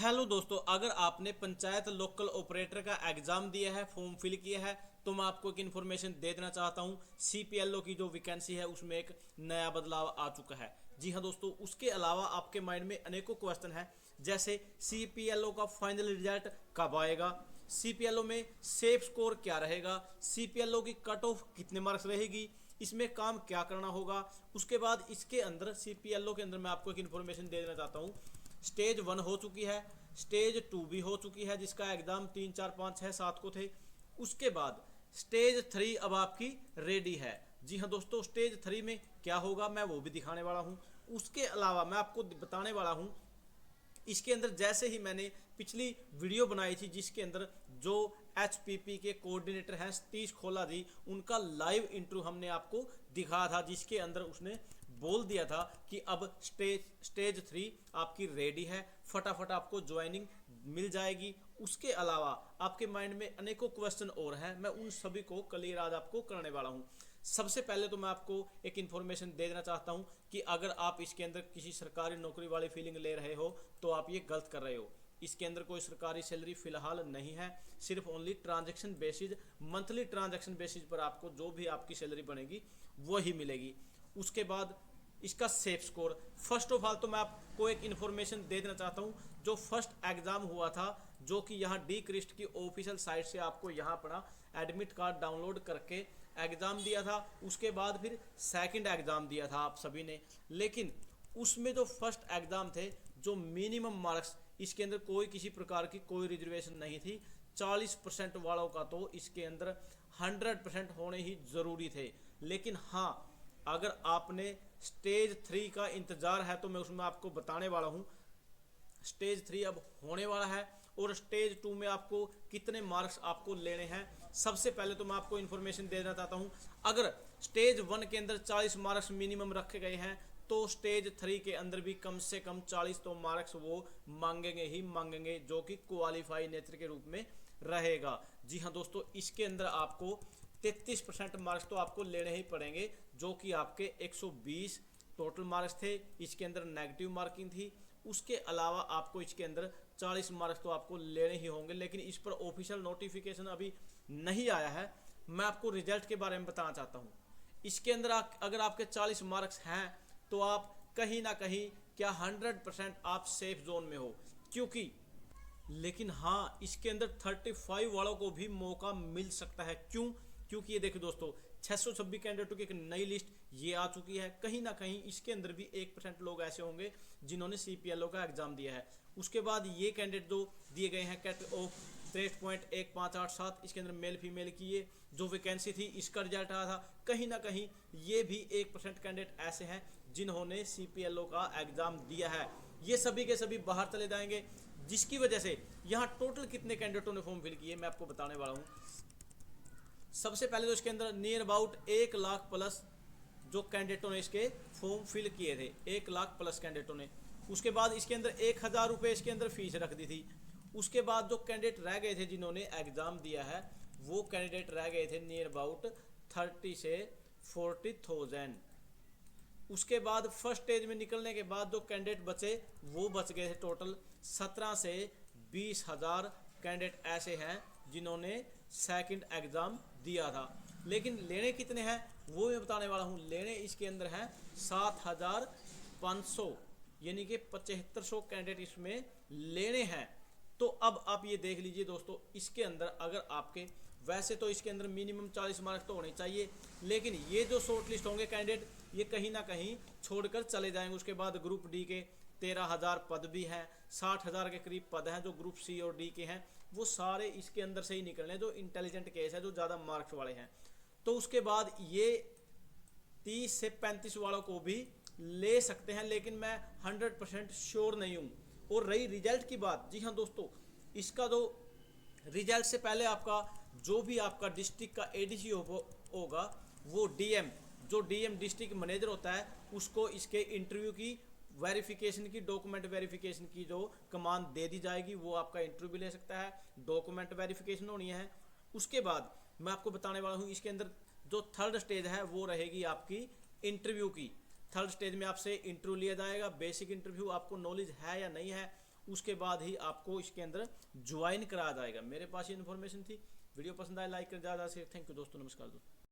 Hello दोस्तों, अगर आपने पंचायत लोकल ऑपरेटर का एग्जाम दिया है, फॉर्म फिल किया है, तो मैं आपको एक इन्फॉर्मेशन दे देना चाहता हूं। सीपीएलओ की जो वैकेंसी है उसमें एक नया बदलाव आ चुका है। जी हां दोस्तों, उसके अलावा आपके माइंड में अनेकों क्वेश्चन है, जैसे सीपीएलओ का फाइनल रिजल्ट कब आएगा, सीपीएलओ में सेफ स्कोर क्या रहेगा, सीपीएलओ की कट ऑफ कितने मार्क्स रहेगी, इसमें काम क्या करना होगा। उसके बाद इसके अंदर सीपीएलओ के अंदर मैं आपको एक इन्फॉर्मेशन दे देना चाहता हूँ। स्टेज 1 हो चुकी है, स्टेज 2 भी हो चुकी है, जिसका एग्जाम 3 4 5 6 7 को थे। उसके बाद स्टेज 3 अब आपकी रेडी है। जी हाँ दोस्तों, स्टेज 3 में क्या होगा मैं वो भी दिखाने वाला हूँ। उसके अलावा मैं आपको बताने वाला हूँ, इसके अंदर जैसे ही मैंने पिछली वीडियो बनाई थी जिसके अंदर जो एचपीपी के कोऑर्डिनेटर हैं सतीश खोला जी, उनका लाइव इंटरव्यू हमने आपको दिखाया था, जिसके अंदर उसने बोल दिया था कि अब स्टेज 3 आपकी रेडी है, फटाफट आपको ज्वाइनिंग मिल जाएगी। उसके अलावा आपके माइंड में अनेकों क्वेश्चन और हैं, मैं उन सभी को क्लियर आज आपको करने वाला हूं। सबसे पहले तो मैं आपको एक इन्फॉर्मेशन दे देना चाहता हूं कि अगर आप इसके अंदर किसी सरकारी नौकरी वाली फीलिंग ले रहे हो तो आप ये गलत कर रहे हो। इसके अंदर कोई सरकारी सैलरी फिलहाल नहीं है, सिर्फ only transaction basis, monthly transaction basis पर आपको जो भी आपकी सैलरी बनेगी वही मिलेगी। उसके बाद इसका safe score, first of all तो मैं आपको एक इन्फॉर्मेशन दे देना चाहता हूँ। जो फर्स्ट एग्जाम हुआ था, जो कि यहाँ डी क्रिस्ट की ऑफिशियल साइट से आपको यहाँ अपना एडमिट कार्ड डाउनलोड करके एग्ज़ाम दिया था, उसके बाद फिर सेकंड एग्ज़ाम दिया था आप सभी ने। लेकिन उसमें जो फर्स्ट एग्ज़ाम थे, जो मिनिमम मार्क्स, इसके अंदर कोई किसी प्रकार की कोई रिजर्वेशन नहीं थी। 40% वालों का तो इसके अंदर 100% होने ही ज़रूरी थे। लेकिन हाँ, अगर आपने स्टेज 3 का इंतज़ार है तो मैं उसमें आपको बताने वाला हूँ। स्टेज 3 अब होने वाला है और स्टेज 2 में आपको कितने मार्क्स आपको लेने हैं। सबसे पहले तो मैं आपको इन्फॉर्मेशन देना चाहता हूं, अगर स्टेज 1 के अंदर 40 मार्क्स मिनिमम रखे गए हैं तो स्टेज 3 के अंदर भी कम से कम 40 तो मार्क्स वो मांगेंगे ही मांगेंगे, जो कि क्वालिफाई नेचर के रूप में रहेगा। जी हाँ दोस्तों, इसके अंदर आपको 33% मार्क्स तो आपको लेने ही पड़ेंगे, जो कि आपके 120 टोटल मार्क्स थे। इसके अंदर नेगेटिव मार्किंग थी। उसके अलावा आपको इसके अंदर 40 मार्क्स तो आपको लेने ही होंगे, लेकिन इस पर ऑफिशियल नोटिफिकेशन अभी नहीं आया है। मैं आपको रिजल्ट के बारे में बताना चाहता हूँ। इसके अंदर अगर आपके 40 मार्क्स हैं तो आप कहीं ना कहीं क्या 100% आप सेफ जोन में हो, क्योंकि लेकिन हाँ, इसके अंदर 35 वालों को भी मौका मिल सकता है। क्यों? क्योंकि ये देखो दोस्तों, 626 कैंडिडेटों की एक नई लिस्ट ये आ चुकी है। कहीं ना कहीं इसके अंदर भी 1% लोग ऐसे होंगे जिन्होंने सीपीएलओ का एग्जाम दिया है। उसके बाद ये कैंडिडेट जो दिए गए हैं कैट ऑफ 63.1587, इसके अंदर मेल फीमेल की ये जो वैकेंसी थी, इसका रिजल्ट आया था। कहीं ना कहीं ये भी 1% कैंडिडेट ऐसे हैं जिन्होंने सीपीएलओ का एग्जाम दिया है। ये सभी के सभी बाहर चले जाएंगे, जिसकी वजह से यहाँ टोटल कितने कैंडिडेटों ने फॉर्म फिल किए मैं आपको बताने वाला हूँ। सबसे पहले तो इसके अंदर नियर अबाउट 1 लाख प्लस जो कैंडिडेटों ने इसके फॉर्म फिल किए थे, 1 लाख प्लस कैंडिडेटों ने। उसके बाद इसके अंदर 1000 रुपये इसके अंदर फीस रख दी थी। उसके बाद जो कैंडिडेट रह गए थे जिन्होंने एग्जाम दिया है, वो कैंडिडेट रह गए थे नियर अबाउट 30 से 40,000। उसके बाद फर्स्ट स्टेज में निकलने के बाद जो कैंडिडेट बचे वो बच गए थे टोटल 17 से 20,000 कैंडिडेट ऐसे हैं जिन्होंने सेकंड एग्ज़ाम दिया था। लेकिन लेने कितने हैं वो मैं बताने वाला हूँ। लेने इसके अंदर हैं 7,500, यानी कि 7500 कैंडिडेट इसमें लेने हैं। तो अब आप ये देख लीजिए दोस्तों, इसके अंदर अगर आपके, वैसे तो इसके अंदर मिनिमम 40 मार्क्स तो होने चाहिए, लेकिन ये जो शॉर्ट लिस्ट होंगे कैंडिडेट, ये कहीं ना कहीं छोड़कर चले जाएंगे। उसके बाद ग्रुप डी के 13,000 पद भी हैं, 60,000 के करीब पद हैं जो ग्रुप सी और डी के हैं, वो सारे इसके अंदर से ही निकलने, जो इंटेलिजेंट केस है, जो ज़्यादा मार्क्स वाले हैं। तो उसके बाद ये 30 से 35 वालों को भी ले सकते हैं, लेकिन मैं 100% श्योर नहीं हूँ। और रही रिजल्ट की बात, जी हाँ दोस्तों, इसका तो रिजल्ट से पहले आपका जो भी आपका डिस्ट्रिक्ट का एडीसी होगा, वो डीएम, जो डीएम डिस्ट्रिक्ट मैनेजर होता है, उसको इसके इंटरव्यू की वेरिफिकेशन की, डॉक्यूमेंट वेरिफिकेशन की जो कमांड दे दी जाएगी, वो आपका इंटरव्यू भी ले सकता है, डॉक्यूमेंट वेरिफिकेशन होनी है। उसके बाद मैं आपको बताने वाला हूँ, इसके अंदर जो थर्ड स्टेज है वो रहेगी आपकी इंटरव्यू की। थर्ड स्टेज में आपसे इंटरव्यू लिया जाएगा, बेसिक इंटरव्यू, आपको नॉलेज है या नहीं है, उसके बाद ही आपको इसके अंदर ज्वाइन कराया जाएगा। मेरे पास ये इन्फॉर्मेशन थी। वीडियो पसंद आए लाइक कर, ज़्यादा से थैंक यू दोस्तों, नमस्कार दोस्तों।